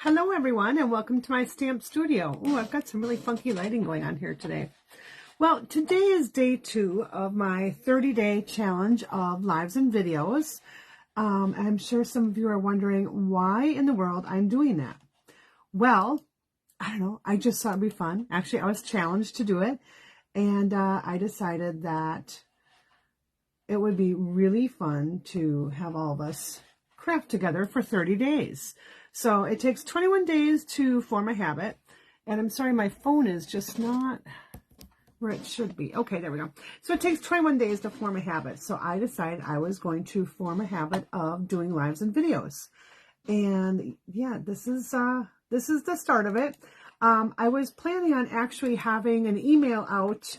Hello everyone and welcome to my stamp studio. Oh, I've got some really funky lighting going on here today. Well, today is day 2 of my 30-day challenge of lives and videos. And I'm sure some of you are wondering why in the world I'm doing that. Well, I don't know. I just thought it'd be fun. Actually, I was challenged to do it. And I decided that it would be really fun to have all of us craft together for 30 days. So it takes 21 days to form a habit. And I'm sorry, my phone is just not where it should be. Okay, there we go. So it takes 21 days to form a habit. So I decided I was going to form a habit of doing lives and videos. And yeah, this is the start of it. I was planning on actually having an email out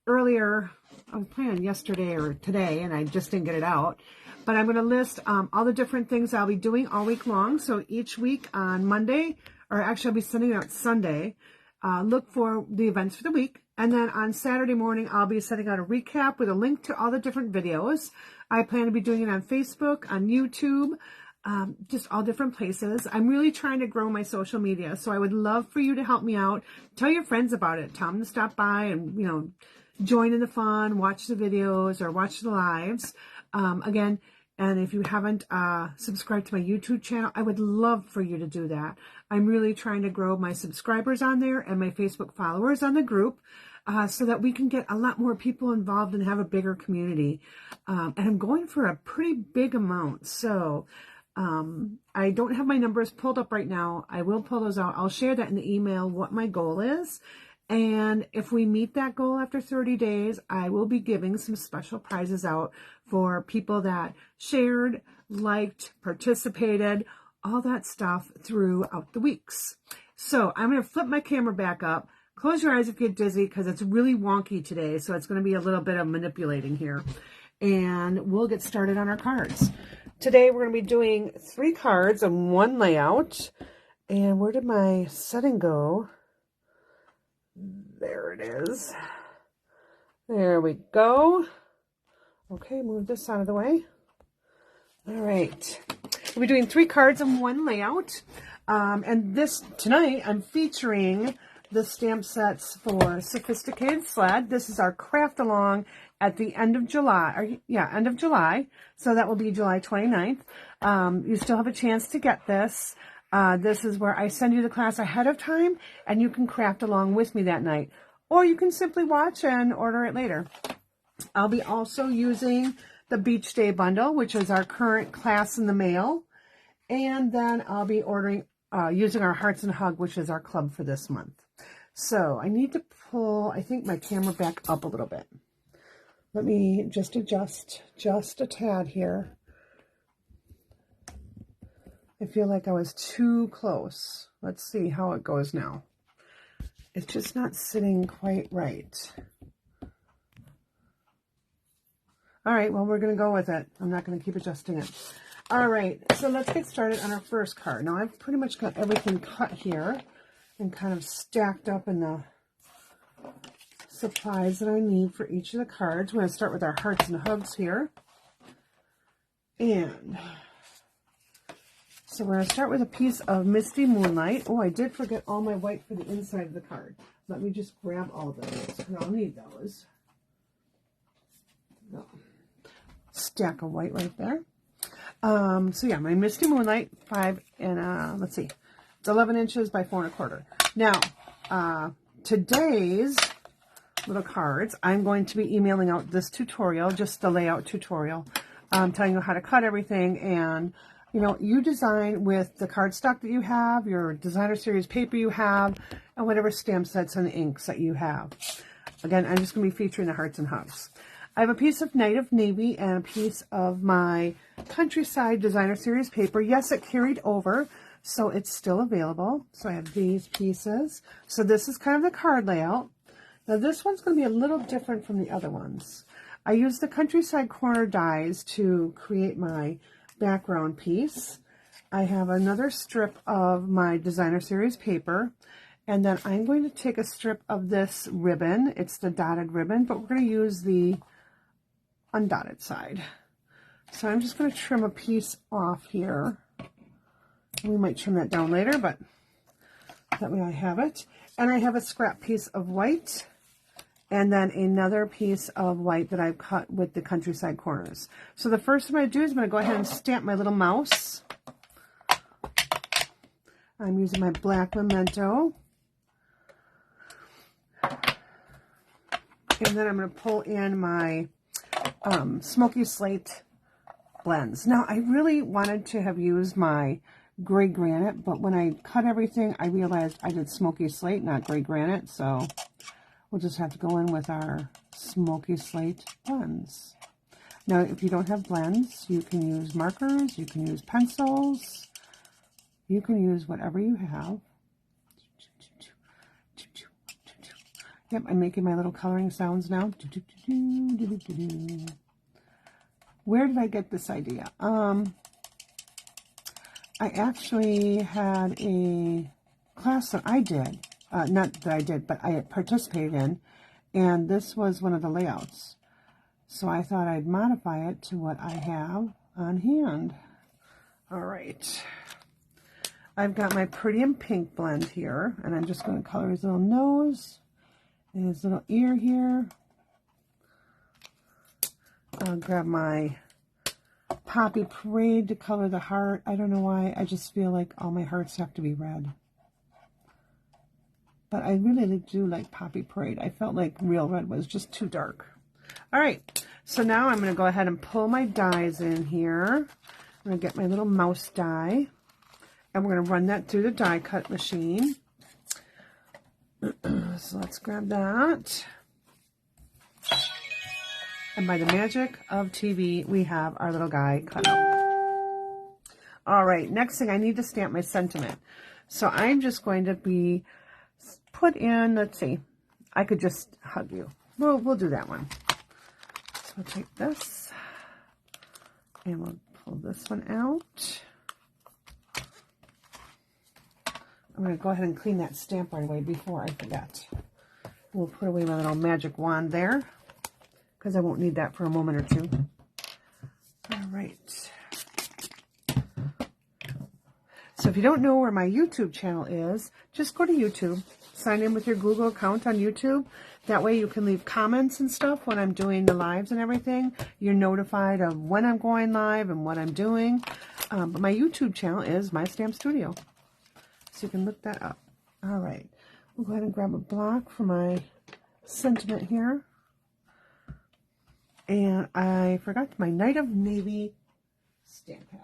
earlier. I was planning yesterday or today, and I just didn't get it out. But I'm going to list all the different things I'll be doing all week long. So each week on Monday, or actually I'll be sending it out Sunday, look for the events for the week. And then on Saturday morning, I'll be sending out a recap with a link to all the different videos. I plan to be doing it on Facebook, on YouTube, just all different places. I'm really trying to grow my social media. So I would love for you to help me out. Tell your friends about it. Tell them to stop by and, join in the fun, watch the videos or watch the lives. Again, and if you haven't subscribed to my YouTube channel, I would love for you to do that. I'm really trying to grow my subscribers on there and my Facebook followers on the group so that we can get a lot more people involved and have a bigger community. And I'm going for a pretty big amount. So I don't have my numbers pulled up right now. I will pull those out. I'll share that in the email, what my goal is. And if we meet that goal after 30 days, I will be giving some special prizes out for people that shared, liked, participated, all that stuff throughout the weeks. So I'm going to flip my camera back up. Close your eyes if you get dizzy because it's really wonky today. So it's going to be a little bit of manipulating here. And we'll get started on our cards. Today we're going to be doing 3 cards in one layout. And where did my setting go? There it is. There we go. Okay, move this out of the way. All right. We'll be doing 3 cards in one layout. And tonight I'm featuring the stamp sets for Sophisticated Sled. This is our craft along at the end of July. End of July. So that will be July 29th. You still have a chance to get this. This is where I send you the class ahead of time and you can craft along with me that night. Or you can simply watch and order it later. I'll be also using the Beach Day bundle, which is our current class in the mail. And then I'll be using our Hearts and Hug, which is our club for this month. So I need to pull, I think, my camera back up a little bit. Let me just adjust just a tad here. I feel like I was too close. Let's see how it goes now. It's just not sitting quite right. All right, well, we're going to go with it. I'm not going to keep adjusting it. All right, so let's get started on our first card. Now, I've pretty much got everything cut here and kind of stacked up in the supplies that I need for each of the cards. We're going to start with our Hearts and Hugs here. And so we're going to start with a piece of Misty Moonlight. Oh, I did forget all my white for the inside of the card. Let me just grab all those, because I'll need those. No. Stack of white right there. So yeah, my Misty Moonlight, 5 and, let's see, it's 11 inches by 4 1/4. Now, today's little cards, I'm going to be emailing out this tutorial, just the layout tutorial, telling you how to cut everything. And you design with the cardstock that you have, your designer series paper you have, and whatever stamp sets and inks that you have. Again, I'm just going to be featuring the Hearts and Hugs. I have a piece of Night of Navy and a piece of my Countryside designer series paper. Yes, it carried over, so it's still available. So I have these pieces. So this is kind of the card layout. Now this one's going to be a little different from the other ones. I used the Countryside corner dies to create my background piece. I have another strip of my designer series paper, and then I'm going to take a strip of this ribbon. It's the dotted ribbon, but we're going to use the undotted side. So I'm just going to trim a piece off here We might trim that down later, but that way I have it. And I have a scrap piece of white and then another piece of white that I've cut with the Countryside Corners. So the first thing I'm going to do is I'm going to go ahead and stamp my little mouse. I'm using my black Memento. And then I'm going to pull in my Smoky Slate blends. Now, I really wanted to have used my gray granite, but when I cut everything, I realized I did Smoky Slate, not gray granite, so we'll just have to go in with our Smoky Slate blends. Now, if you don't have blends, you can use markers, you can use pencils, you can use whatever you have. Yep, I'm making my little coloring sounds now. Where did I get this idea? I actually had a class that I did, not that I did, but I participated in, and this was one of the layouts. So I thought I'd modify it to what I have on hand. All right. I've got my Pretty in Pink blend here, and I'm just going to color his little nose and his little ear here. I'll grab my Poppy Parade to color the heart. I don't know why. I just feel like all my hearts have to be red. But I really do like Poppy Parade. I felt like Real Red was just too dark. All right. So now I'm going to go ahead and pull my dies in here. I'm going to get my little mouse die. And we're going to run that through the die cut machine. So let's grab that. And by the magic of TV, we have our little guy cut out. All right, next thing, I need to stamp my sentiment. So I'm just going to be put in, let's see, I could just hug you. We'll do that one. So we'll take this, and we'll pull this one out. I'm going to go ahead and clean that stamp right away before I forget. We'll put away my little magic wand there, because I won't need that for a moment or two. All right. So if you don't know where my YouTube channel is, just go to YouTube. Sign in with your Google account on YouTube. That way you can leave comments and stuff when I'm doing the lives and everything. You're notified of when I'm going live and what I'm doing. But my YouTube channel is My Stamp Studio. So you can look that up. All right. We'll go ahead and grab a block for my sentiment here. And I forgot my Night of Navy stamp pad.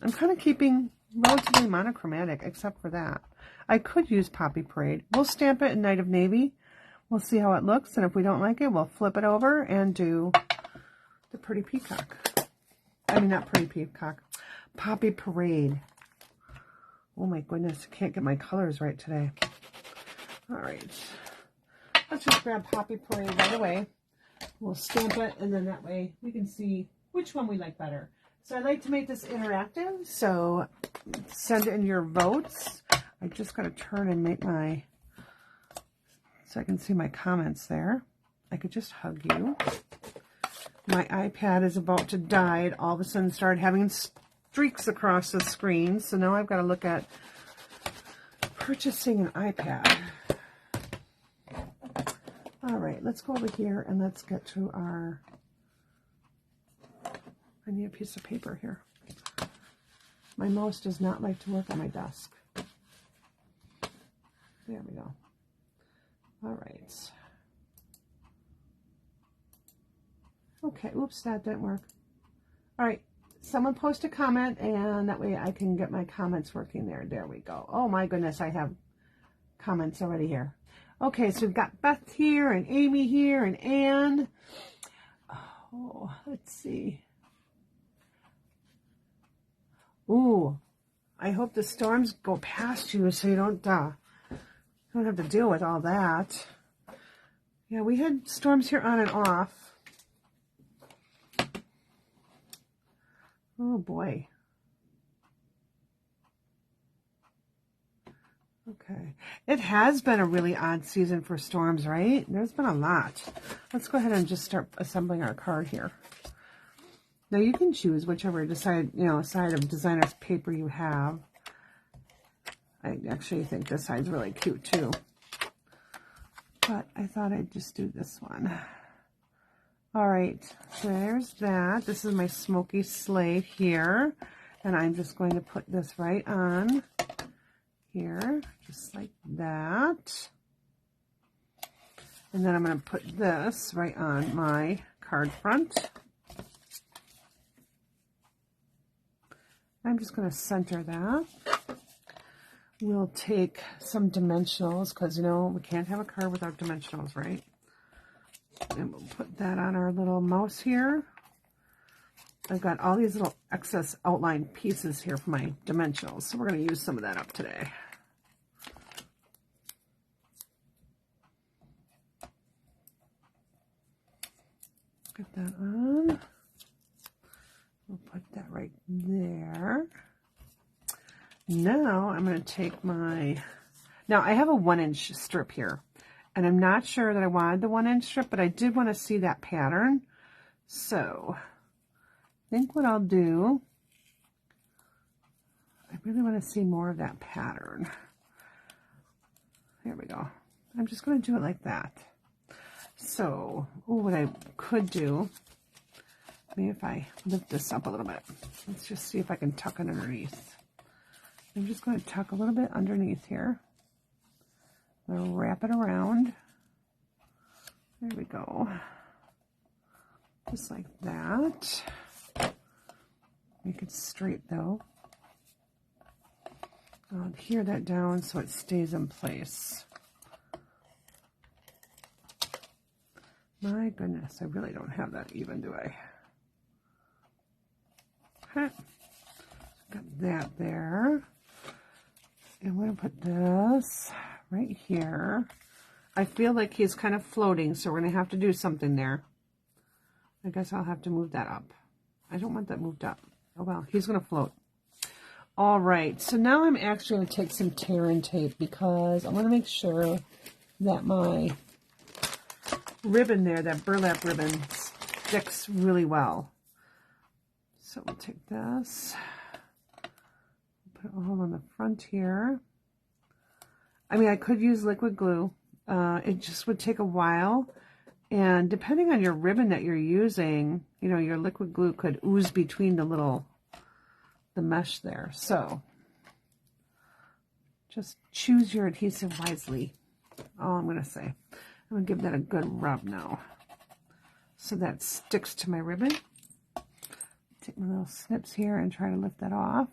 I'm kind of keeping relatively monochromatic, except for that. I could use Poppy Parade. We'll stamp it in Night of Navy. We'll see how it looks, and if we don't like it, we'll flip it over and do the Pretty Peacock. I mean, not Pretty Peacock. Poppy Parade. Oh my goodness, I can't get my colors right today. All right. Let's just grab Poppy Parade right away. We'll stamp it, and then that way we can see which one we like better. So I'd like to make this interactive, so send in your votes. I just got to turn and make my, so I can see my comments there. I could just hug you. My iPad is about to die. It all of a sudden started having streaks across the screen, so now I've got to look at purchasing an iPad. All right, let's go over here and let's get to our, I need a piece of paper here. My mouse does not like to work on my desk. There we go. All right. Okay, oops, that didn't work. All right, someone post a comment, and that way I can get my comments working there. There we go. Oh my goodness, I have comments already here. Okay, so we've got Beth here, and Amy here, and Anne. Oh, let's see. Ooh, I hope the storms go past you so you don't have to deal with all that. Yeah, we had storms here on and off. Oh boy. Okay. It has been a really odd season for storms, right? There's been a lot. Let's go ahead and just start assembling our card here. Now you can choose whichever side of designer's paper you have. I actually think this side's really cute too. But I thought I'd just do this one. All right, so there's that. This is my smoky slate here. And I'm just going to put this right on here, just like that. And then I'm going to put this right on my card front. I'm just going to center that. We'll take some dimensionals because, we can't have a card without dimensionals, right? And we'll put that on our little mouse here. I've got all these little excess outline pieces here for my dimensionals, so we're going to use some of that up today. Get that on. We'll put that right there. Now I'm going to take my, now I have a 1-inch strip here, and I'm not sure that I wanted the 1-inch strip, but I did want to see that pattern. So I think what I'll do, I really want to see more of that pattern. There we go. I'm just going to do it like that. So, what I could do, maybe if I lift this up a little bit, let's just see if I can tuck it underneath. I'm just going to tuck a little bit underneath here. I'm going to wrap it around. There we go. Just like that. Make it straight though. I'll adhere that down so it stays in place. My goodness, I really don't have that even, do I? Okay. Got that there. And I'm going to put this right here. I feel like he's kind of floating, so we're going to have to do something there. I guess I'll have to move that up. I don't want that moved up. Oh well, he's going to float. All right, so now I'm actually going to take some tear and tape because I want to make sure that my ribbon there, that burlap ribbon, sticks really well. So we'll take this, put it all on the front here. I mean, I could use liquid glue. It just would take a while. And depending on your ribbon that you're using, your liquid glue could ooze between the mesh there. So just choose your adhesive wisely. All I'm going to say. I'm going to give that a good rub now so that sticks to my ribbon. Take my little snips here and try to lift that off.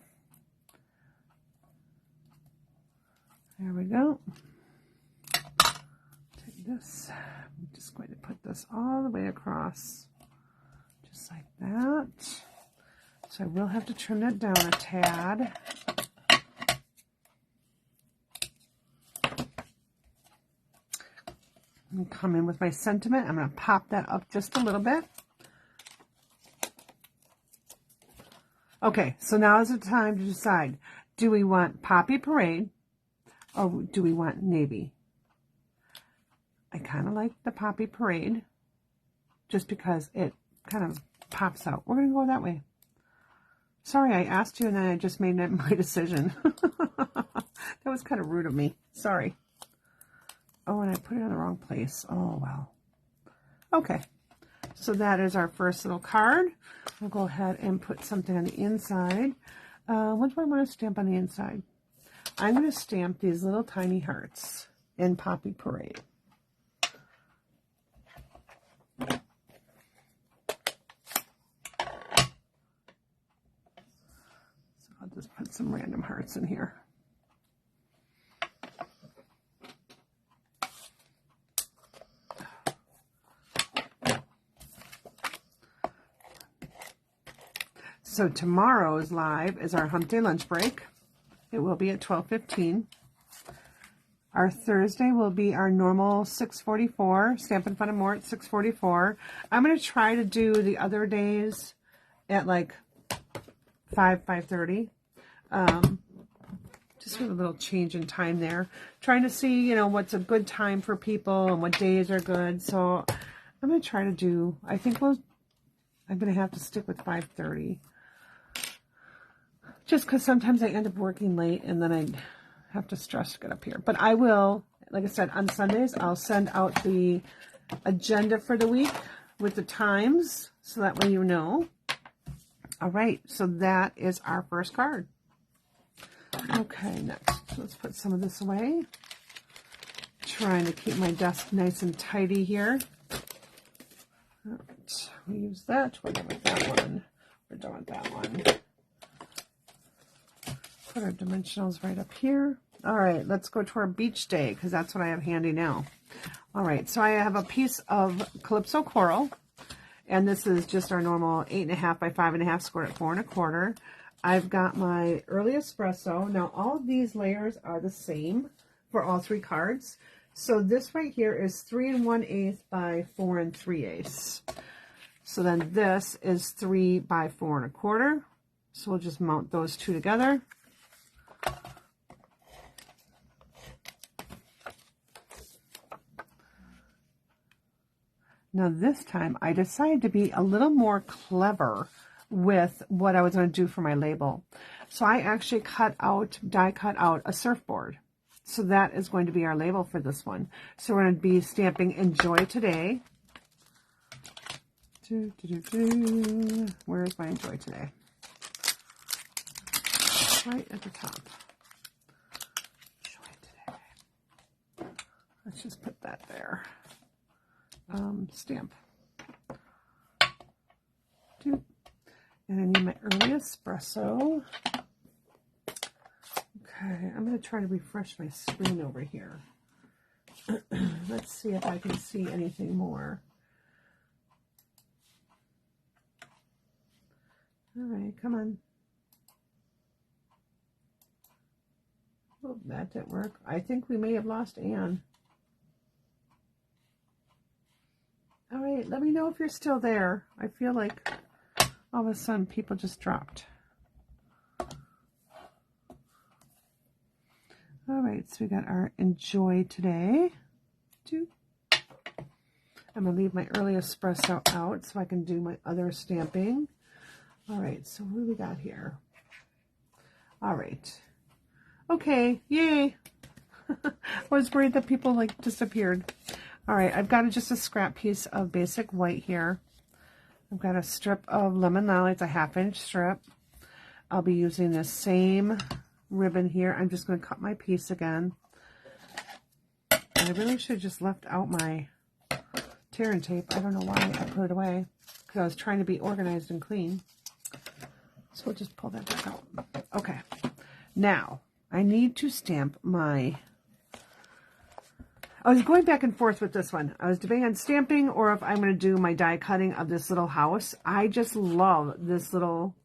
There we go. Take this. I'm just going to put this all the way across, just like that. So I will have to trim that down a tad. And come in with my sentiment. I'm going to pop that up just a little bit. Okay, so now is the time to decide. Do we want Poppy Parade or do we want Navy? I kind of like the Poppy Parade just because it kind of pops out. We're going to go that way. Sorry, I asked you and then I just made my decision. That was kind of rude of me. Sorry. Oh, and I put it in the wrong place. Oh, well. Okay. So that is our first little card. We'll go ahead and put something on the inside. What do I want to stamp on the inside? I'm going to stamp these little tiny hearts in Poppy Parade. So I'll just put some random hearts in here. So tomorrow's live is our Hump Day lunch break. It will be at 12:15. Our Thursday will be our normal 6:44, Stampin' Fun and More at 6:44. I'm going to try to do the other days at like 5:30. Just with a little change in time there. Trying to see, what's a good time for people and what days are good. So I'm going to try to do, I think we'll I'm going to have to stick with 5:30. Just because sometimes I end up working late and then I have to stress to get up here. But I will, like I said, on Sundays, I'll send out the agenda for the week with the times so that way you know. All right, so that is our first card. Okay, next, let's put some of this away. Trying to keep my desk nice and tidy here. All right, we use that. We're done with that one. We're done with that one. Put our dimensionals right up here. All right, let's go to our beach day because that's what I have handy now. All right, so I have a piece of Calypso Coral, and this is just our normal 8.5 by 5.5 square at 4 1/4. I've got my early espresso. Now, all of these layers are the same for all 3 cards. So this right here is 3 1/8 by 4 3/8. So then this is 3 by 4 1/4. So we'll just mount those 2 together. Now this time I decided to be a little more clever with what I was going to do for my label. So I actually die cut out a surfboard. So that is going to be our label for this one. So we're going to be stamping Enjoy Today. Where is my Enjoy Today? Right at the top. Enjoy Today. Let's just put that there. Stamp. And I need my early espresso. Okay, I'm going to try to refresh my screen over here. Let's see if I can see anything more. All right, come on. Oh, that didn't work. I think we may have lost Anne. All right, let me know if you're still there. I feel like all of a sudden people just dropped. All right, so we got our Enjoy Today. 2. I'm going to leave my early espresso out so I can do my other stamping. All right, so what do we got here? All right. Okay, yay. I was worried that people like disappeared. All right, I've got just a scrap piece of basic white here. I've got a strip of Lemon Lolly. It's a 1/2-inch strip. I'll be using the same ribbon here. I'm just going to cut my piece again. I really should have just left out my tear and tape. I don't know why I put it away because I was trying to be organized and clean. So we'll just pull that back out. Okay, now I need to stamp my... I was going back and forth with this one. I was debating on stamping or if I'm going to do my die cutting of this little house. I just love this little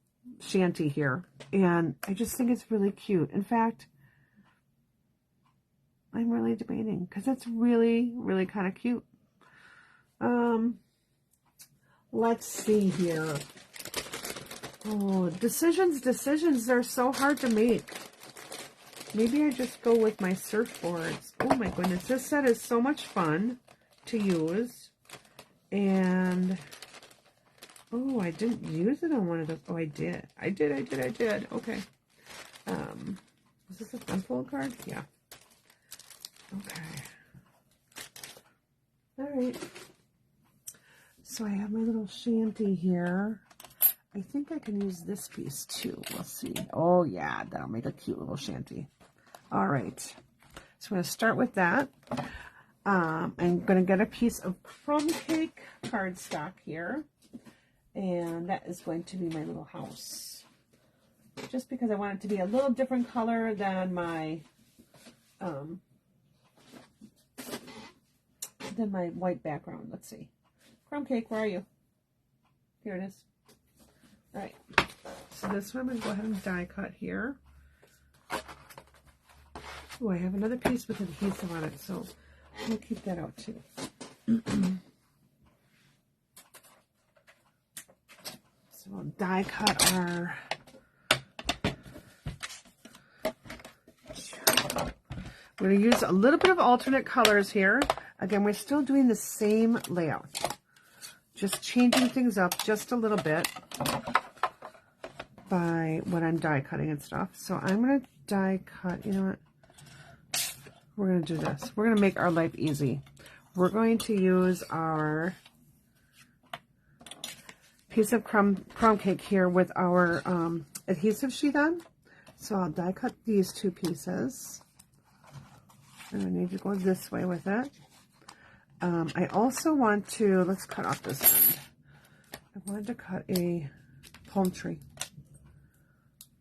shanty here. And I just think it's really cute. In fact, I'm really debating because it's really, really kind of cute. Let's see here. Oh, decisions. They're so hard to make. Maybe I just go with my surfboards. Oh my goodness, this set is so much fun to use. And, oh, I didn't use it on one of those. Oh, I did. I did. Okay. Is this a unfold card? Yeah. Okay. All right. So I have my little shanty here. I think I can use this piece too. We'll see. Oh yeah, that'll make a cute little shanty. All right. So I'm going to start with that. I'm going to get a piece of crumb cake cardstock here. And that is going to be my little house. Just because I want it to be a little different color than my white background. Let's see. Crumb cake, where are you? Here it is. All right. So this one I'm going to go ahead and die cut here. Oh, I have another piece with adhesive on it, so we'll keep that out too. So we'll die cut our... We're going to use a little bit of alternate colors here. Again, we're still doing the same layout. just changing things up just a little bit by when I'm die cutting and stuff. So I'm going to die cut, you know what? We're going to do this. We're going to make our life easy. We're going to use our piece of crumb cake here with our adhesive sheet on. So I'll die cut these two pieces. And I need to go this way with it. I also want to, let's cut off this end. I wanted to cut a palm tree.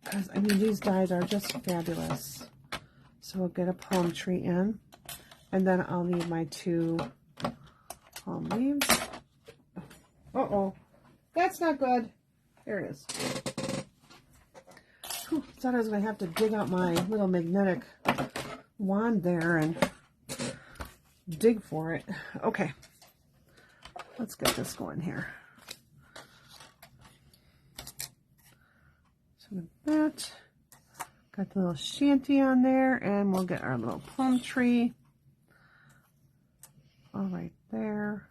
Because, I mean, these dies are just fabulous. So we'll get a palm tree in. And then I'll need my two palm leaves. Uh-oh. That's not good. There it is. Whew, thought I was going to have to dig out my little magnetic wand there and dig for it. Okay. Let's get this going here. So with that, got the little shanty on there, and we'll get our little palm tree all right there.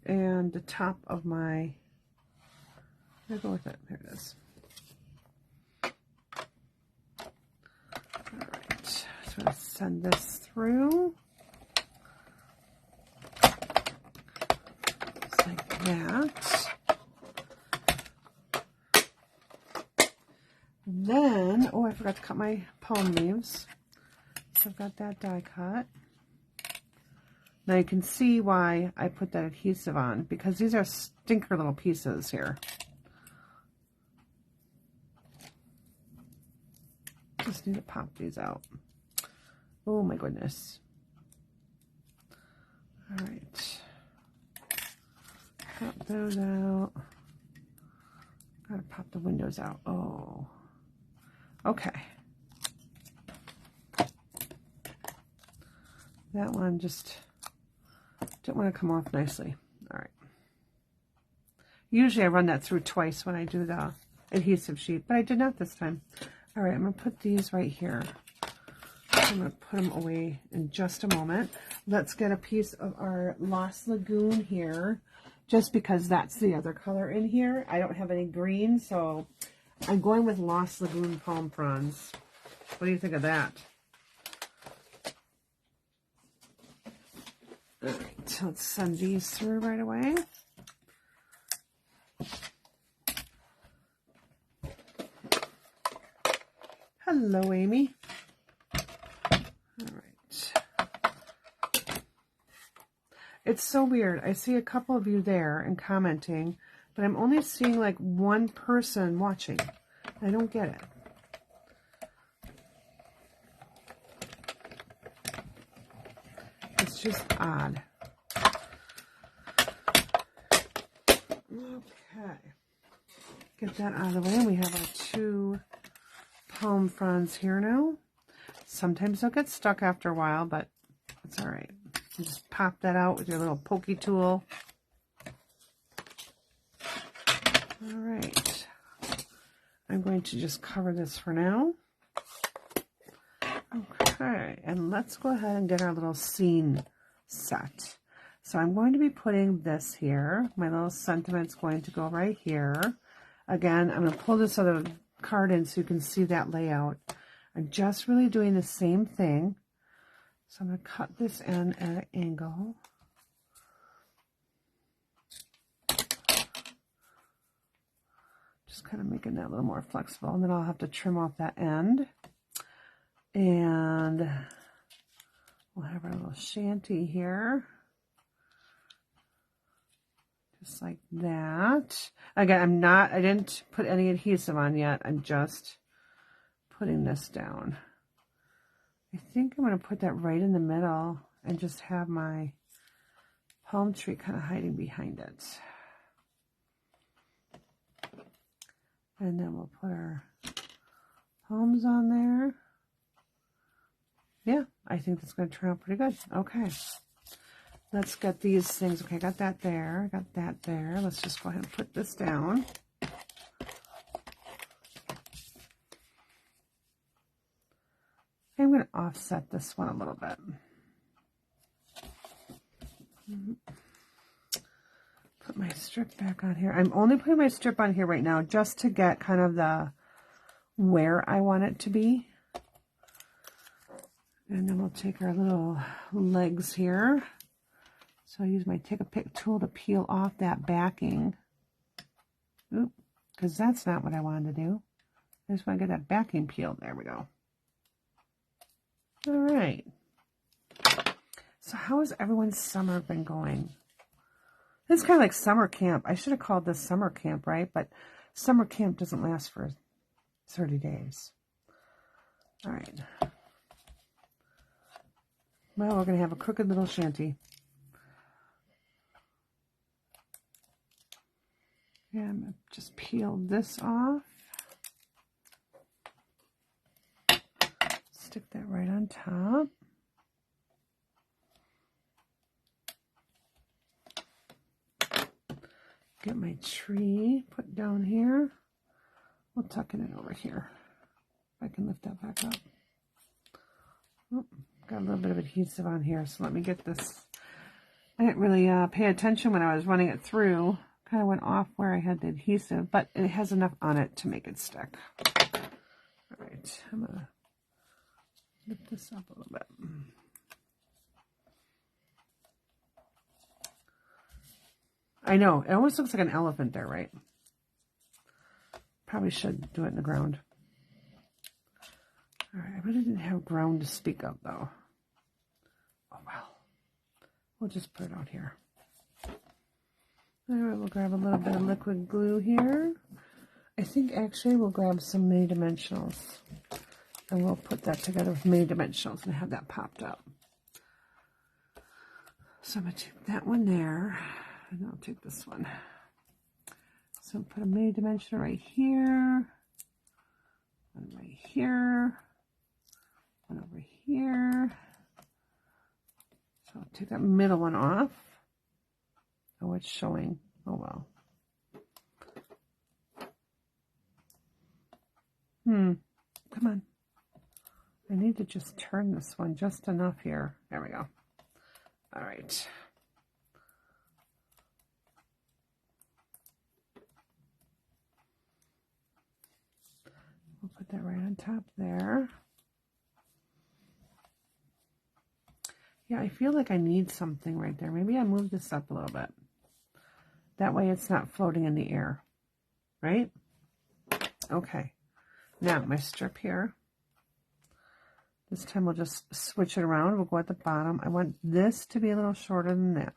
And the top of my, I'll go with it. There it is. All right. So I'm going to send this through. Just like that. And then, oh, I forgot to cut my palm leaves. So I've got that die cut. Now you can see why I put that adhesive on, because these are stinker little pieces here. Just need to pop these out. Oh my goodness. All right. Pop those out. Gotta pop the windows out. Oh. Okay. That one just didn't want to come off nicely. All right. Usually I run that through twice when I do the adhesive sheet, but I did not this time. All right, I'm going to put these right here. I'm going to put them away in just a moment. Let's get a piece of our Lost Lagoon here, just because that's the other color in here. I don't have any green, so I'm going with Lost Lagoon palm fronds. What do you think of that? All right, so let's send these through right away. Hello, Amy. All right. It's so weird. I see a couple of you there and commenting, but I'm only seeing like one person watching. I don't get it. It's just odd. Okay. Get that out of the way. We have our two palm fronds here now. Sometimes they'll get stuck after a while, but it's all right. You just pop that out with your little pokey tool. All right. I'm going to just cover this for now. Okay, and let's go ahead and get our little scene set. So I'm going to be putting this here. My little sentiment's going to go right here. Again, I'm going to pull this other card in so you can see that layout. I'm just really doing the same thing. So I'm going to cut this in at an angle. Just kind of making that a little more flexible, and then I'll have to trim off that end. And we'll have our little shanty here. Just like that. Again, I didn't put any adhesive on yet. I'm just putting this down. I think I'm going to put that right in the middle and just have my palm tree kind of hiding behind it. And then we'll put our palms on there. Yeah, I think that's going to turn out pretty good. Okay. Let's get these things. Okay, I got that there. I got that there. Let's just go ahead and put this down. I'm going to offset this one a little bit. Put my strip back on here. I'm only putting my strip on here right now just to get kind of the where I want it to be. And then we'll take our little legs here. So I use my take a pick tool to peel off that backing. Oop, because that's not what I wanted to do. I just want to get that backing peeled. There we go. All right. So how has everyone's summer been going? This is kind of like summer camp. I should have called this summer camp, right? But summer camp doesn't last for 30 days. All right. Well, we're going to have a crooked little shanty. And I'm going to just peel this off. Stick that right on top. Get my tree put down here. We'll tuck it in over here. If I can lift that back up. Oh, got a little bit of adhesive on here, so let me get this. I didn't really pay attention when I was running it through. Kind of went off where I had the adhesive, but it has enough on it to make it stick. All right, I'm going to lift this up a little bit. I know, it almost looks like an elephant there, right? Probably should do it in the ground. All right, I really didn't have ground to speak of, though. Oh, well. We'll just put it out here. All right, we'll grab a little bit of liquid glue here. I think, actually, we'll grab some mini dimensionals. And we'll put that together with mini dimensionals and have that popped up. So I'm going to take that one there. And I'll take this one. So put a mini dimensional right here. One right here. One over here. So I'll take that middle one off. Oh, it's showing. Oh, well. Come on. I need to just turn this one just enough here. There we go. All right. We'll put that right on top there. Yeah, I feel like I need something right there. Maybe I move this up a little bit. That way it's not floating in the air, right? Okay. Now, my strip here. This time we'll just switch it around. We'll go at the bottom. I want this to be a little shorter than that.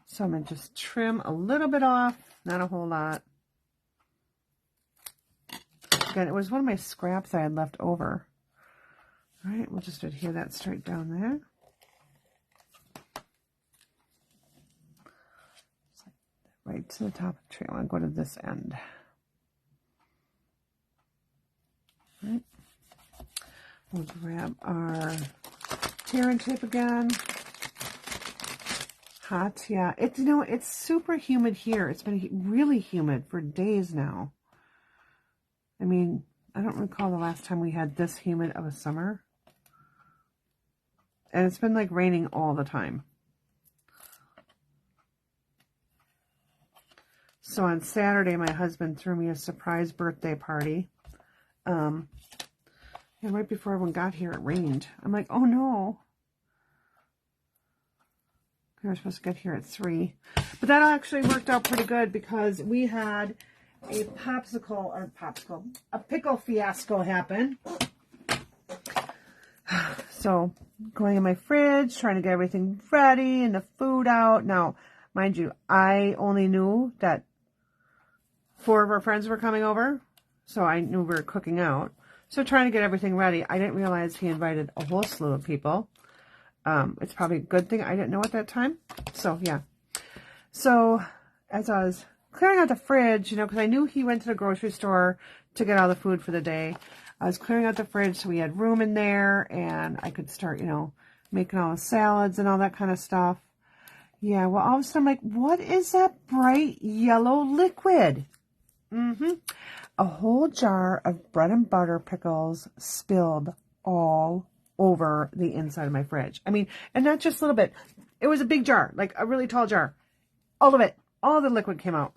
So I'm going to just trim a little bit off, not a whole lot. Again, it was one of my scraps I had left over. All right, we'll just adhere that straight down there. Right to the top of the tree. I want to go to this end. All right. We'll grab our tear and tape again. Hot, yeah. It's, you know, it's super humid here. It's been really humid for days now. I mean, I don't recall the last time we had this humid of a summer. And it's been like raining all the time. So on Saturday, my husband threw me a surprise birthday party. And right before everyone got here, it rained. I'm like, oh no. We were supposed to get here at 3. But that actually worked out pretty good because we had a pickle fiasco happen. So going in my fridge, trying to get everything ready and the food out. Now, mind you, I only knew that 4 of our friends were coming over. So I knew we were cooking out. So trying to get everything ready. I didn't realize he invited a whole slew of people. It's probably a good thing I didn't know at that time. So, yeah. So, as I was clearing out the fridge, you know, because I knew he went to the grocery store to get all the food for the day. I was clearing out the fridge so we had room in there and I could start, you know, making all the salads and all that kind of stuff. Yeah, well, all of a sudden I'm like, what is that bright yellow liquid? A whole jar of bread and butter pickles spilled all over the inside of my fridge. I mean, and not just a little bit. It was a big jar, like a really tall jar. All of it. all the liquid came out.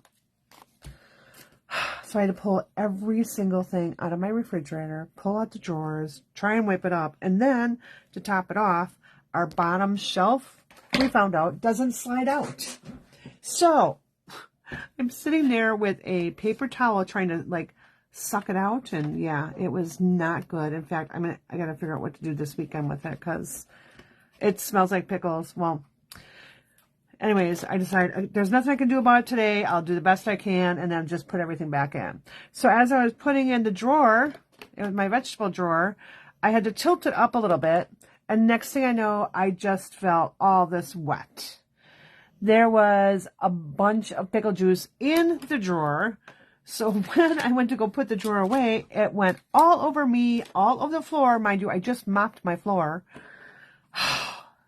So I had to pull every single thing out of my refrigerator, pull out the drawers, try and wipe it up. And then, to top it off, our bottom shelf, we found out, doesn't slide out. So I'm sitting there with a paper towel trying to, like, suck it out. And, yeah, it was not good. In fact, I got to figure out what to do this weekend with it because it smells like pickles. Well, anyways, I decided there's nothing I can do about it today. I'll do the best I can and then just put everything back in. So as I was putting in the drawer, it was my vegetable drawer, I had to tilt it up a little bit. And next thing I know, I just felt all this wet. There was a bunch of pickle juice in the drawer. So when I went to go put the drawer away, it went all over me, all over the floor. Mind you, I just mopped my floor.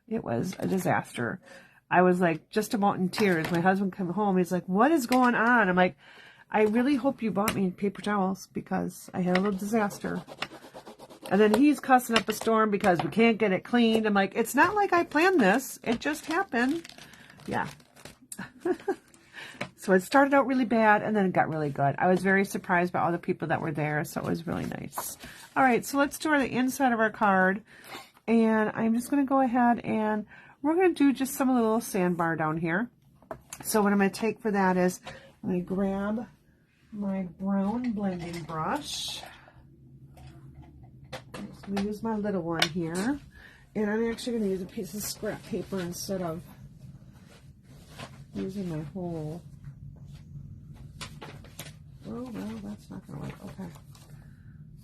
It was a disaster. I was like just about in tears. My husband came home. He's like, what is going on? I'm like, I really hope you bought me paper towels because I had a little disaster. And then he's cussing up a storm because we can't get it cleaned. I'm like, it's not like I planned this. It just happened. Yeah. So it started out really bad and then it got really good. I was very surprised by all the people that were there. So it was really nice. All right. So let's do the inside of our card. And I'm just going to go ahead and we're going to do just some of the little sandbar down here. So what I'm going to take for that is I'm going to grab my brown blending brush. I'm just going to use my little one here. And I'm actually going to use a piece of scrap paper instead of using my whole. Oh, well, that's not going to work. Okay.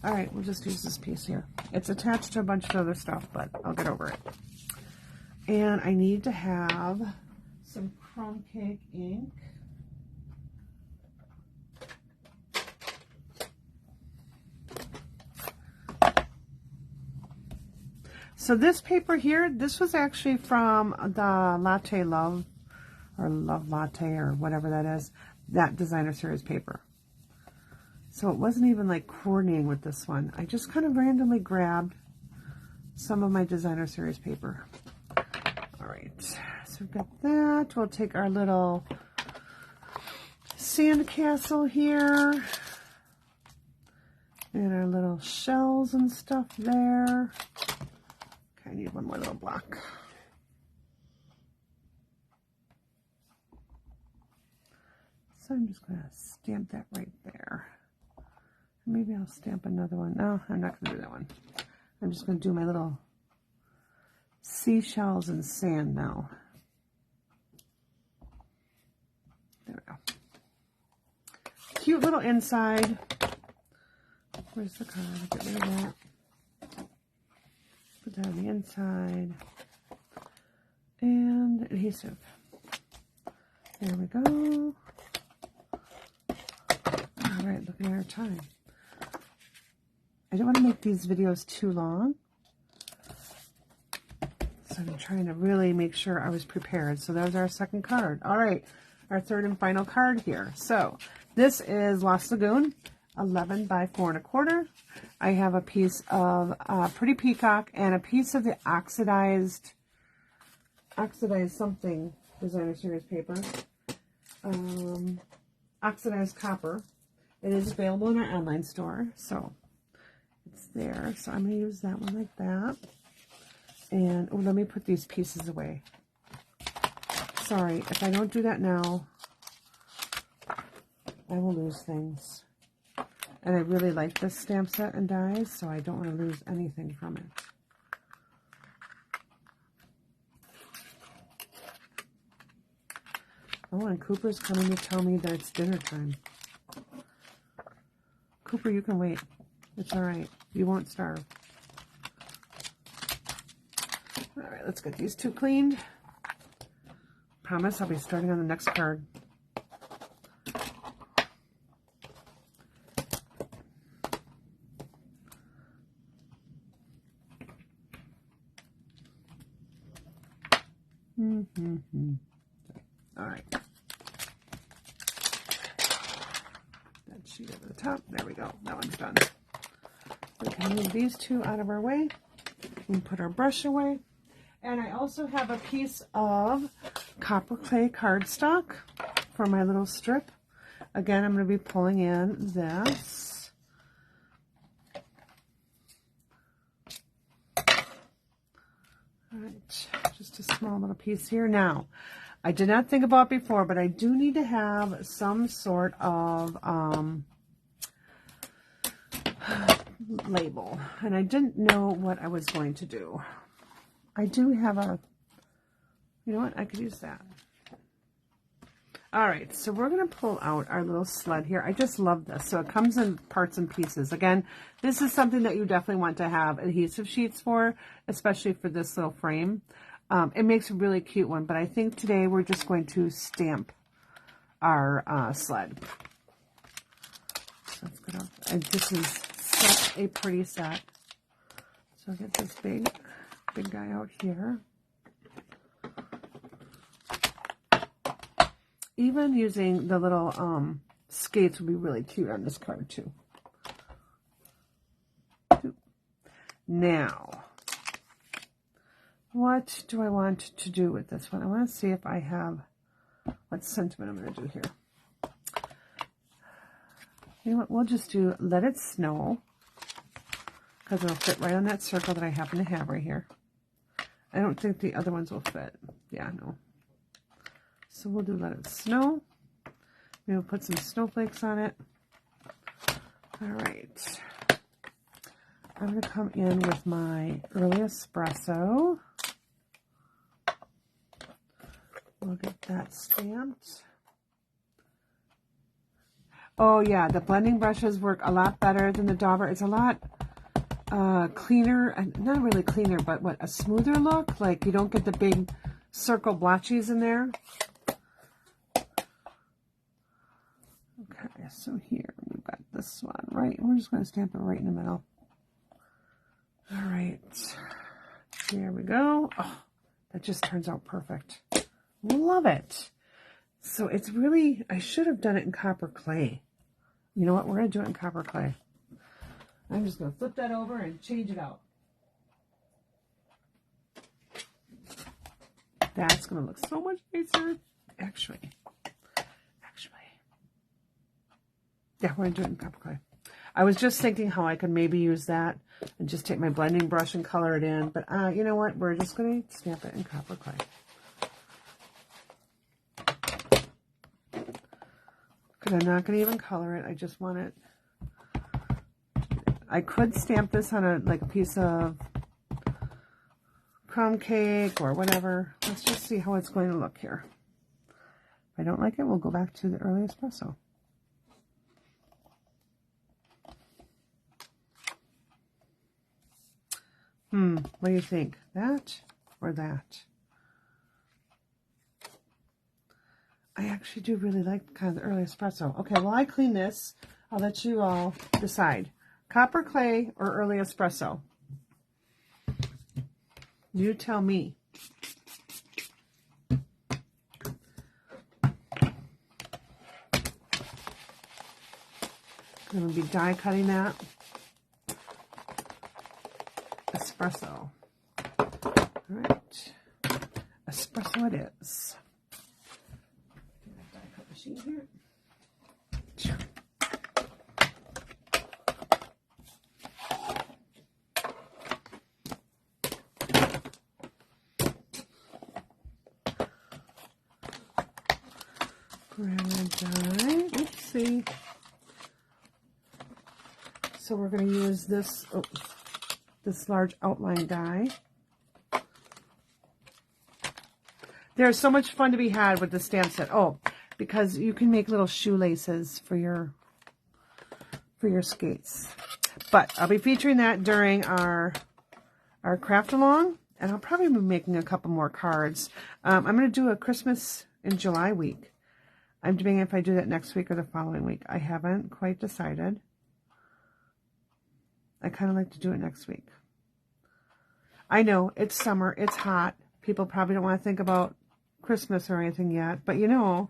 All right, we'll just use this piece here. It's attached to a bunch of other stuff, but I'll get over it. And I need to have some crumb cake ink. So this paper here, this was actually from the Latte Love, or Love Latte, or whatever that is, that designer series paper. So it wasn't even like coordinating with this one. I just kind of randomly grabbed some of my designer series paper. All right, so we've got that. We'll take our little sandcastle here and our little shells and stuff there. Okay, I need one more little block. So I'm just going to stamp that right there. Maybe I'll stamp another one. No, I'm not going to do that one. I'm just going to do my little seashells and sand now. There we go. Cute little inside. Where's the card? Get rid of that. Put that on the inside. And adhesive. There we go. All right, looking at our time. I don't want to make these videos too long. So I'm trying to really make sure I was prepared. So that was our second card. All right, our third and final card here. So this is Lost Lagoon, 11 by 4 1/4. I have a piece of Pretty Peacock and a piece of the oxidized something designer series paper. Oxidized copper. It is available in our online store, so it's there. So I'm going to use that one like that. And oh, let me put these pieces away. Sorry, if I don't do that now, I will lose things. And I really like this stamp set and dies, so I don't want to lose anything from it. Oh, and Cooper's coming to tell me that it's dinner time. Cooper, you can wait. It's all right. You won't starve. All right, let's get these two cleaned. Promise I'll be starting on the next card. All right. That sheet over the top. There we go. That one's done. We can move these two out of our way and put our brush away. And I also have a piece of copper clay cardstock. for my little strip. Again, I'm going to be pulling in this. All right, just a small little piece here. Now, I did not think about before, but I do need to have some sort of label, and I didn't know what I was going to do. I do have a, you know what, I could use that. All right, so we're going to pull out our little sled here. I just love this. So it comes in parts and pieces. Again, this is something that you definitely want to have adhesive sheets for, especially for this little frame. It makes a really cute one, but I think today we're just going to stamp our sled. So let's go down. And this is such a pretty set. So I'll get this big guy out here. Even using the little skates would be really cute on this card too. Now, what do I want to do with this one? I want to see if I have what sentiment I'm going to do here. You know what? We'll just do Let It Snow, because it'll fit right on that circle that I happen to have right here. I don't think the other ones will fit. Yeah, no. So we'll do Let It Snow. Maybe we'll put some snowflakes on it. All right. I'm going to come in with my Early Espresso. We'll get that stamped. Oh yeah, the blending brushes work a lot better than the dauber. It's a lot cleaner, not really cleaner, but what, a smoother look? Like you don't get the big circle blotches in there. Okay, so here we've got this one, right? We're just going to stamp it right in the middle. All right, there we go. Oh, that just turns out perfect. Love it. So it's really, I should have done it in copper clay. You know what? We're going to do it in copper clay. I'm just going to flip that over and change it out. That's going to look so much nicer. Actually. Yeah, we're going to do it in copper clay. I was just thinking how I could maybe use that and just take my blending brush and color it in. But you know what? We're just going to stamp it in copper clay. Because I'm not going to even color it. I just want it. I could stamp this on a piece of crumb cake or whatever. Let's just see how it's going to look here. If I don't like it, we'll go back to the Early Espresso. What do you think? That or that? I actually do really like kind of the Early Espresso. Okay, while I clean this, I'll let you all decide. Copper clay or Early Espresso? You tell me. I'm going to be die cutting that. Espresso. All right. Espresso it is. Die cut machine here. Grab die. Oopsie. So we're going to use this. Oh, this large outline die. There's so much fun to be had with the stamp set. Oh, because you can make little shoelaces for your skates. But I'll be featuring that during our craft along, and I'll probably be making a couple more cards. I'm going to do a Christmas in July week. I'm debating if I do that next week or the following week. I haven't quite decided. I kind of like to do it next week. I know, it's summer, it's hot. People probably don't want to think about Christmas or anything yet. But you know,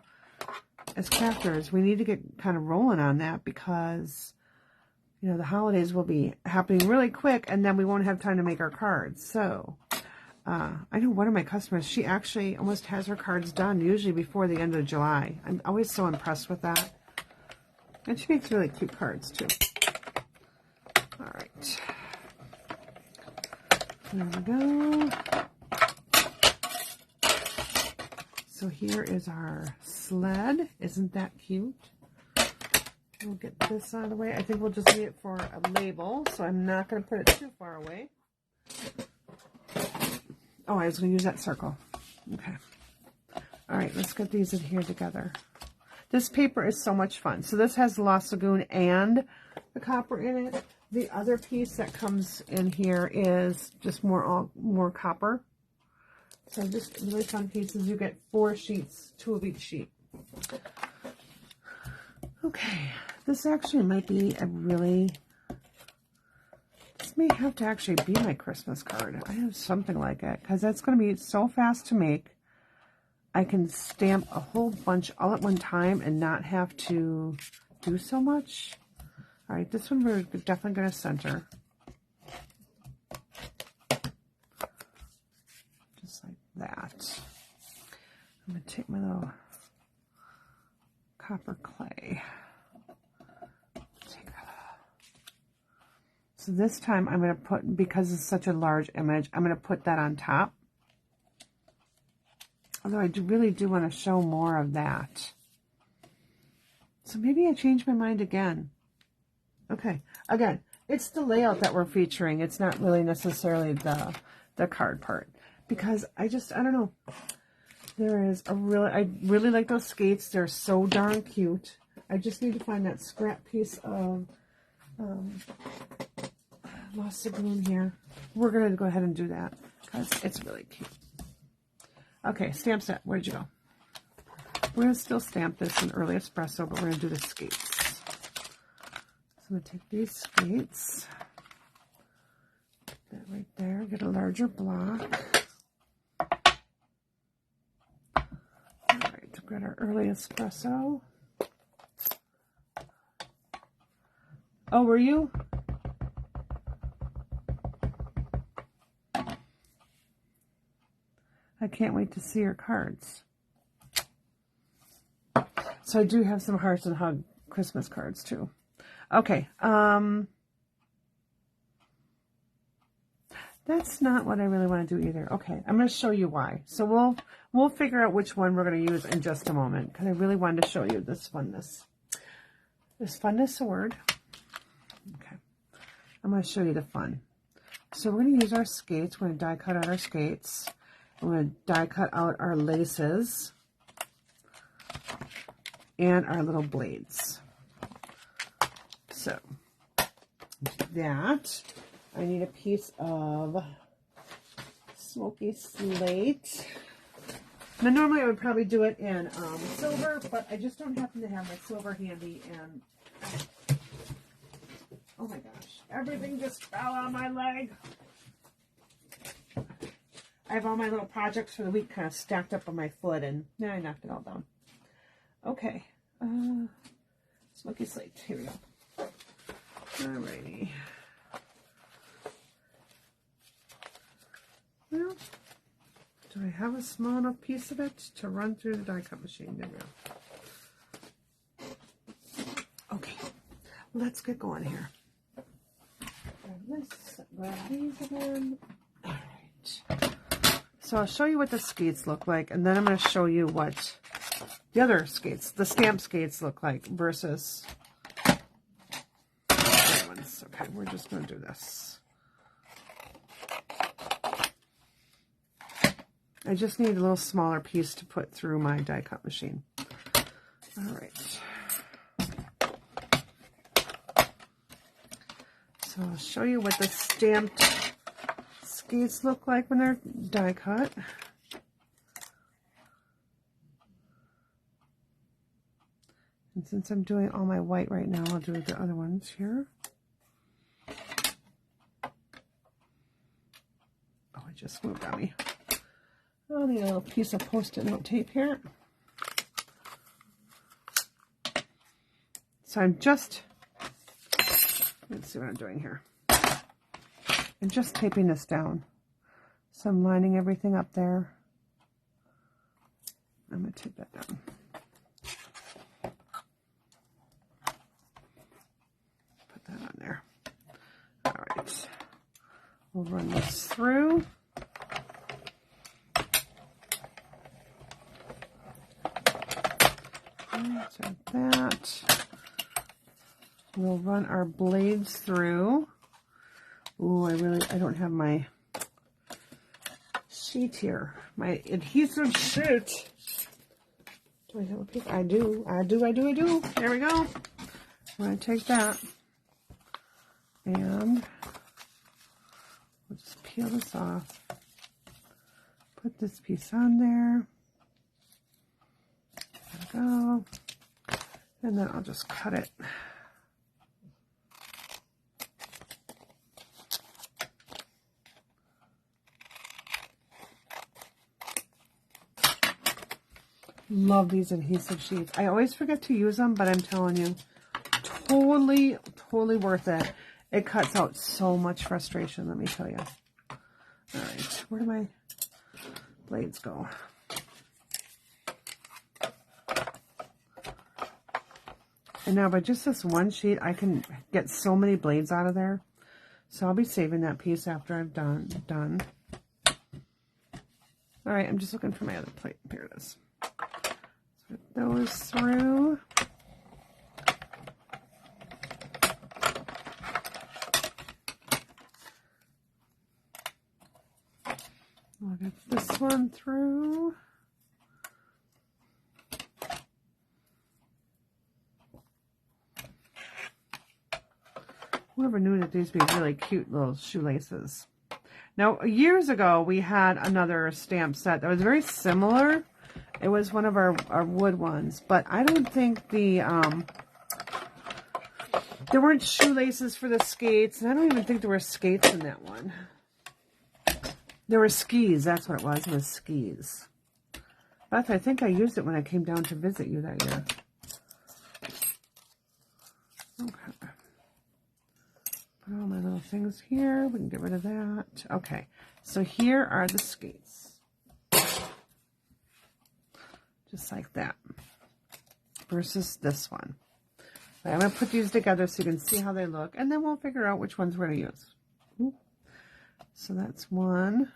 as crafters, we need to get kind of rolling on that because, you know, the holidays will be happening really quick and then we won't have time to make our cards. So, I know one of my customers, she actually almost has her cards done, usually before the end of July. I'm always so impressed with that. And she makes really cute cards, too. All right. There we go. So here is our sled. Isn't that cute? We'll get this out of the way. I think we'll just need it for a label, so I'm not going to put it too far away. Oh, I was going to use that circle. Okay. All right, let's get these adhered together. This paper is so much fun. So this has Lost Lagoon and the copper in it. The other piece that comes in here is just more copper. So just really fun pieces. You get 4 sheets, 2 of each sheet. Okay, this actually might be a really... This may have to actually be my Christmas card. I have something like it, because that's going to be so fast to make. I can stamp a whole bunch all at one time and not have to do so much. All right, this one we're definitely going to center. Just like that. I'm going to take my little copper clay. So this time I'm going to put, because it's such a large image, I'm going to put that on top. Although I really do want to show more of that. So maybe I changed my mind again. Okay, again, it's the layout that we're featuring. It's not really necessarily the card part. Because I don't know. There is a I really like those skates. They're so darn cute. I just need to find that scrap piece of Lost Lagoon here. We're going to go ahead and do that because it's really cute. Okay, stamp set. Where'd you go? We're going to still stamp this in Early Espresso, but we're going to do the skates. So I'm going to take these skates. Put that right there. Get a larger block. All right, we've got our Early Espresso. Oh, were you? I can't wait to see your cards. So I do have some Hearts and Hug Christmas cards too. Okay. That's not what I really want to do either. Okay, I'm going to show you why. So we'll figure out which one we're going to use in just a moment because I really wanted to show you this funness. Is funness a word? Okay. I'm going to show you the fun. So we're going to use our skates. We're going to die cut out our skates. We're going to die cut out our laces and our little blades. So that, I need a piece of smoky slate. Now normally I would probably do it in silver, but I just don't happen to have my silver handy, and oh my gosh, everything just fell on my leg. I have all my little projects for the week kind of stacked up on my foot, and now I knocked it all down. Okay. Smoky slate. Here we go. Alrighty. Well, do I have a small enough piece of it to run through the die cut machine? There we go. Okay. Let's get going here. Grab this. Grab these again. Alright. So I'll show you what the skates look like, and then I'm going to show you what the other skates, the stamp skates, look like versus the other ones. Okay, we're just going to do this. I just need a little smaller piece to put through my die cut machine. All right. So I'll show you what the stamped skates look like when they're die cut. And since I'm doing all my white right now, I'll do the other ones here. Oh, it just moved on me. I'll need a little piece of Post-it note tape here. So I'm just, let's see what I'm doing here. I'm just taping this down So I'm lining everything up there. I'm going to take that down. Put that on there. All right. We'll run this through. Like that. We'll run our blades through. Ooh, I don't have my sheet here. My adhesive sheet. Do I have a piece? I do. There we go. I'm going to take that. And we'll just peel this off. Put this piece on there. There we go. And then I'll just cut it. Love these adhesive sheets. I always forget to use them, but I'm telling you, totally worth it. It cuts out so much frustration, let me tell you. All right, where do my blades go? And now by just this one sheet, I can get so many blades out of there. So I'll be saving that piece after I've done. All right, I'm just looking for my other plate. Here it is. Put those through. I'll get this one through. Whoever knew that these would be really cute little shoelaces. Now, years ago, we had another stamp set that was very similar. It was one of our wood ones, but I don't think there weren't shoelaces for the skates, and I don't even think there were skates in that one. There were skis, that's what it was. It was skis. Beth, I think I used it when I came down to visit you that year. Okay. Put all my little things here. We can get rid of that. Okay, so here are the skates. Just like that. Versus this one. I'm going to put these together so you can see how they look, and then we'll figure out which ones we're going to use. Ooh. So that's one.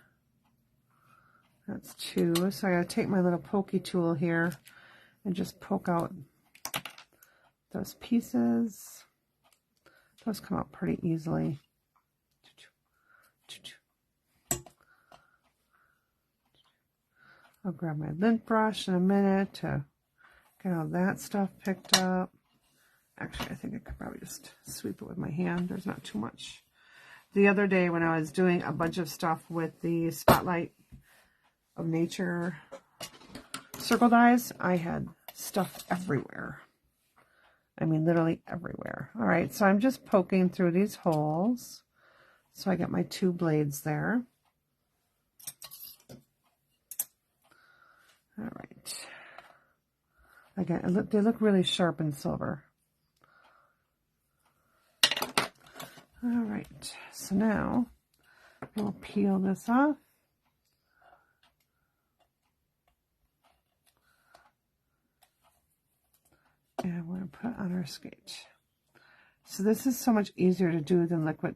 That's two. So I got to take my little pokey tool here and just poke out those pieces. Those come out pretty easily. I'll grab my lint brush in a minute to get all that stuff picked up. Actually, I think I could probably just sweep it with my hand. There's not too much. The other day when I was doing a bunch of stuff with the Spotlight of Nature circle dies, I had stuff everywhere. I mean, literally everywhere. All right, so I'm just poking through these holes. So I got my two blades there. All right. Again, they look really sharp and silver. All right, so now we'll peel this off. And we're going to put on our skate. So this is so much easier to do than liquid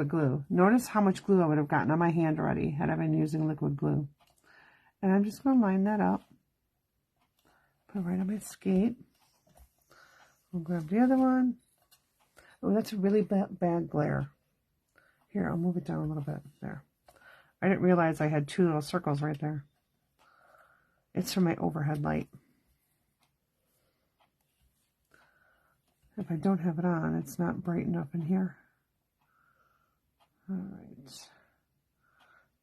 glue. Notice how much glue I would have gotten on my hand already had I been using liquid glue. And I'm just going to line that up. Put it right on my skate. We'll grab the other one. Oh, that's a really bad glare. Here, I'll move it down a little bit. There. I didn't realize I had two little circles right there. It's from my overhead light. If I don't have it on, it's not bright enough in here. All right.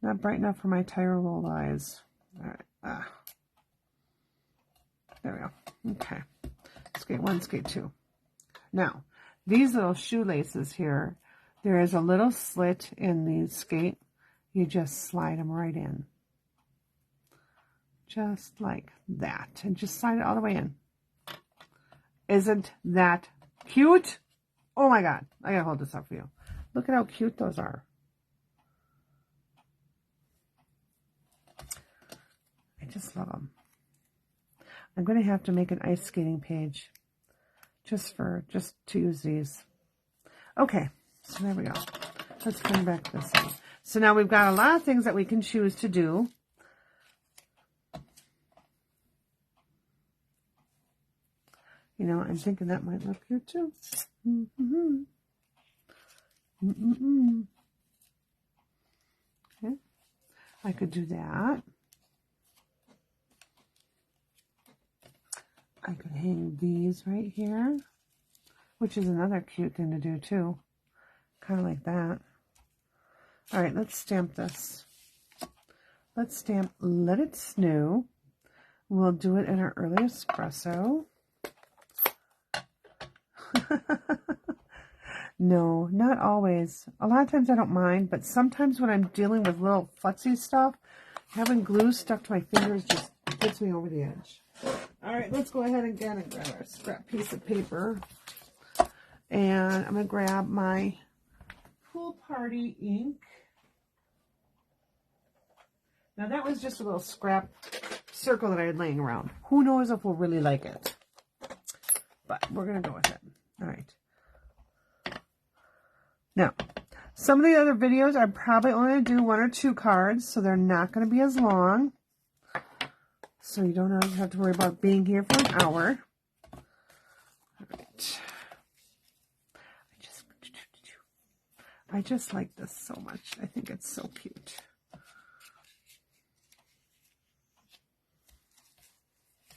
Not bright enough for my tire roll eyes. All right. There we go. Okay. Skate one, skate two. Now, these little shoelaces here, there is a little slit in the skate. You just slide them right in. Just like that. And just slide it all the way in. Isn't that cute? Oh my God. I gotta hold this up for you. Look at how cute those are. just love them. I'm going to have to make an ice skating page just to use these. Okay, so there we go. Let's come back to this one. So now we've got a lot of things that we can choose to do. You know, I'm thinking that might look cute too. Okay, I could do that. I could hang these right here, which is another cute thing to do too. Kind of like that. All right, let's stamp this. Let's stamp Let It Snow. We'll do it in our early espresso. No, not always. A lot of times I don't mind, but sometimes when I'm dealing with little futzy stuff, having glue stuck to my fingers just gets me over the edge. All right, let's go ahead and grab our scrap piece of paper. And I'm going to grab my Pool Party ink. Now that was just a little scrap circle that I had laying around. Who knows if we'll really like it. But we're going to go with it. All right. Now, some of the other videos I'm probably only going to do 1 or 2 cards, so they're not going to be as long. So you don't have to worry about being here for an hour. All right. I just like this so much. I think it's so cute.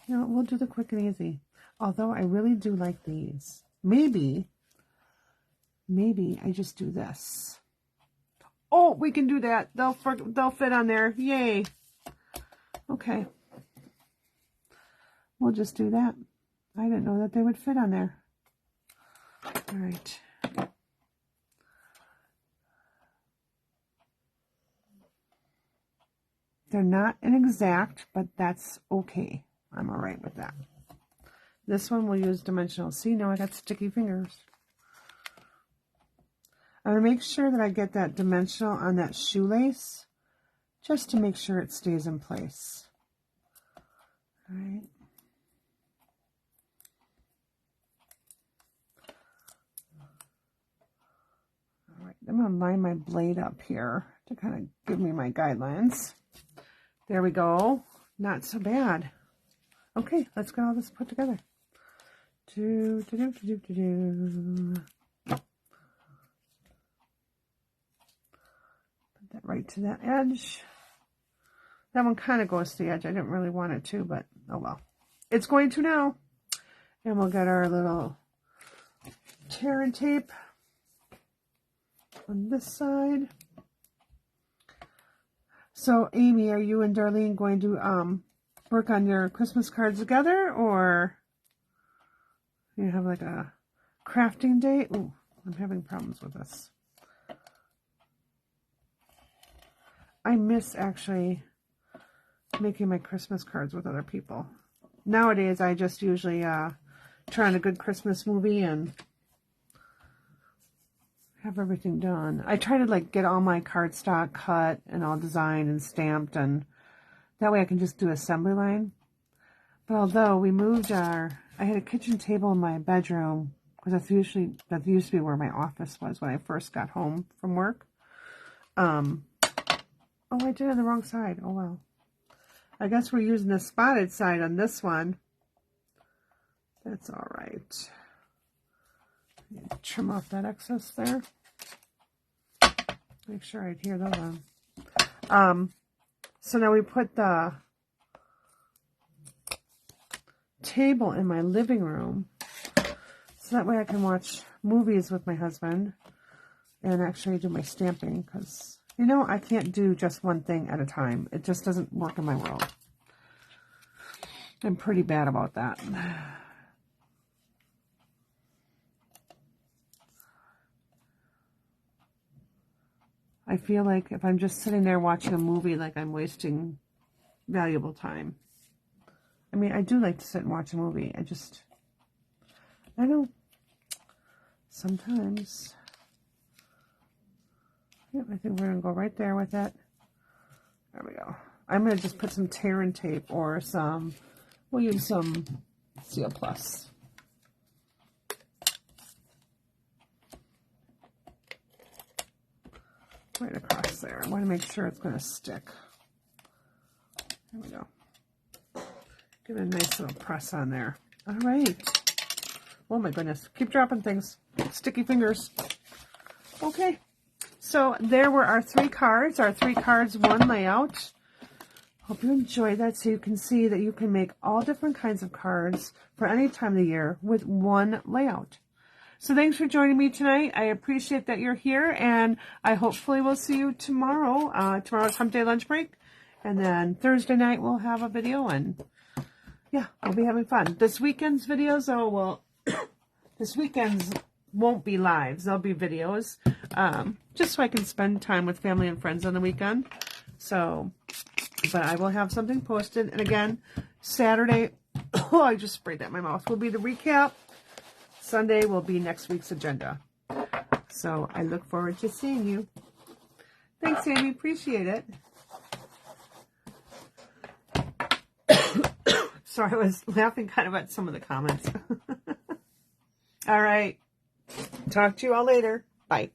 You know, we'll do the quick and easy. Although I really do like these. Maybe I just do this. Oh, we can do that. They'll fit on there. Yay. Okay. We'll just do that. I didn't know that they would fit on there. All right. They're not an exact, but that's okay. I'm all right with that. This one we'll use dimensional. See, now I got sticky fingers. I'm going to make sure that I get that dimensional on that shoelace, just to make sure it stays in place. All right. All right, I'm going to line my blade up here to kind of give me my guidelines. There we go. Not so bad. Okay, let's get all this put together. Put that right to that edge. That one kind of goes to the edge. I didn't really want it to, but oh well. It's going to now. And we'll get our little tear and tape on this side. So, Amy, are you and Darlene going to work on your Christmas cards together, or you have like a crafting day? Ooh, I'm having problems with this. I miss actually making my Christmas cards with other people. Nowadays, I just usually turn on a good Christmas movie and have everything done. I try to like get all my cardstock cut and all designed and stamped, and that way I can just do assembly line. But although we moved I had a kitchen table in my bedroom, because that used to be where my office was when I first got home from work. Oh, I did it on the wrong side. Oh well. I guess we're using the spotted side on this one. That's all right. Trim off that excess there. Make sure I adhere those on. So now we put the table in my living room, so that way I can watch movies with my husband and actually do my stamping, because, you know, I can't do just one thing at a time. It just doesn't work in my world. I'm pretty bad about that. I feel like if I'm just sitting there watching a movie, like I'm wasting valuable time. I mean, I do like to sit and watch a movie. I know, sometimes. Yep, I think we're going to go right there with it. There we go. I'm going to just put some tear and tape or some, we'll use some Seal Plus. Right across there. I want to make sure it's going to stick. There we go. Give it a nice little press on there. All right. Oh my goodness. Keep dropping things. Sticky fingers. Okay. So there were our 3 cards. Our 3 cards, 1 layout. Hope you enjoyed that so you can see that you can make all different kinds of cards for any time of the year with 1 layout. So thanks for joining me tonight. I appreciate that you're here, and I hopefully will see you tomorrow. Tomorrow's Hump Day lunch break, and then Thursday night we'll have a video, and yeah, we'll be having fun. This weekend's videos, oh, well, this weekend's won't be lives. There'll be videos, just so I can spend time with family and friends on the weekend. So, but I will have something posted. And again, Saturday, oh, I just sprayed that in my mouth, will be the recap. Sunday will be next week's agenda. So I look forward to seeing you. Thanks, Amy. Appreciate it. Sorry, I was laughing kind of at some of the comments. All right. Talk to you all later. Bye.